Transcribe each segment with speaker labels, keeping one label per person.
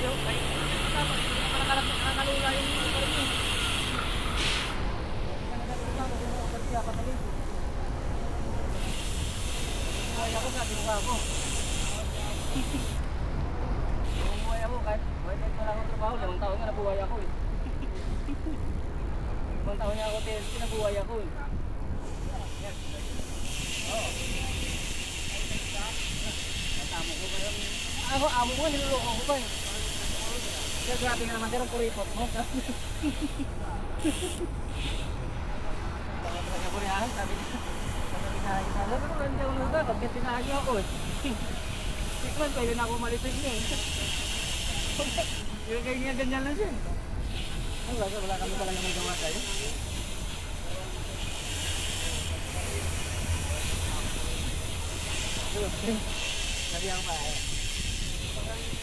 Speaker 1: kayo. Kayo. Dapat nakalula yung motor niyo. Buhay ako sa tinuka ko. Buhay ako kahit wala akong trabaho, 5 taon nga nabuhay ako eh. 5 taon niya ako nabuhay ako eh. Oo. Amo ko ba yung... Amo ko nga niloloko ko pa eh. Kaya grabe nga naman sir ang kuripot mo. Baka ko rin sabi niya. Sabi ko, hindi ako nagda, pagkat tinahan niyo ako eh. Tikman, pwede na ako malitin niya eh. Yung kaya ganyan lang siya. Ano ba, wala kami pala naman gawa tayo. Sabi ako pa eh.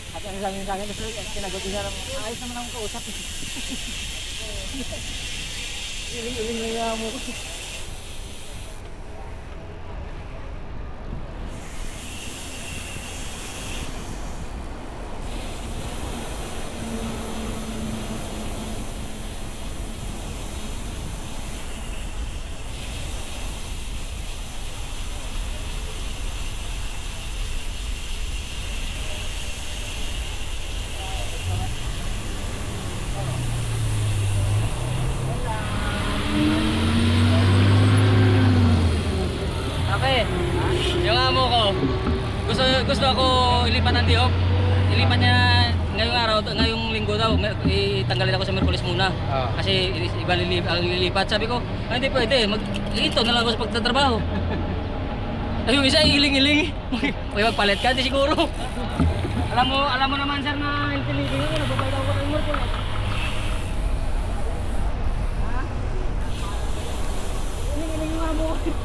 Speaker 1: At ang sabi sa akin, sinagot niya naman, ayos naman akong kausap eh. Iling-iling lang yung amo ko. Yung amo ko, gusto ako ilipat ng Diop. Ilipat niya ngayong araw, ngayong linggo daw, itanggalin ako sa Merkulis muna. Kasi iba lilipat. Sabi ko, hindi pwede, ito na lang ako sa pagtatrabaho. Ay, yung isa iling-iling. May magpalit ka, di siguro. Alam mo naman sir na intelligent ko, nagbabayad ako ng Merkulis. Ha? Iling-iling yung amo ko.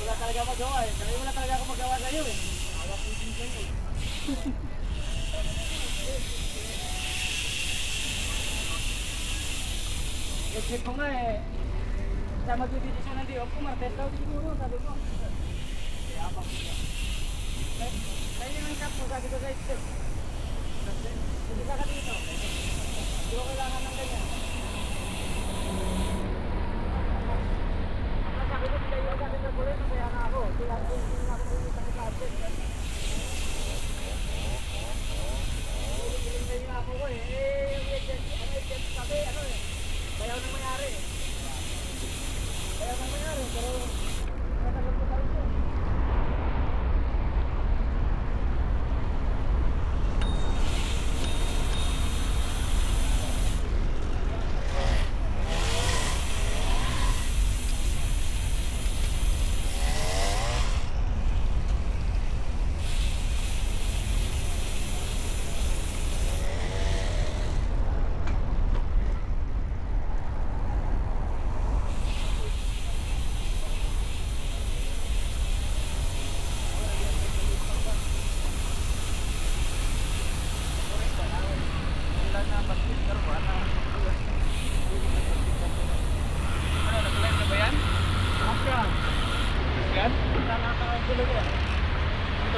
Speaker 1: Wala talaga magawa eh. Kasi wala talaga ako magawa sa'yo eh. Awak yung pinsan eh. Check ko nga eh. Sa magdidesisyon ng Diop, Martes daw siguro, sabi ko. Kaya apa ko siya. Kaya yung kap mo, sabi ko sa step. Hindi ka ka dito. Hindi ko kailangan ng ganyan. Sabi ko, hindi kayo sabi ko ulit, masaya na ako. Hindi na ako bumita ng plastic. Hiling-hiling na yung ako ko eh. Yung agent sabi, bayaw nang mayari. Bayaw nang mayari, pero natagal ko pa rin siya.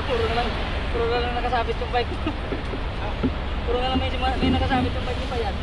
Speaker 1: Puro na lang nakasabit yung bike. Puro na lang may nakasabit yung bike niya pa yan.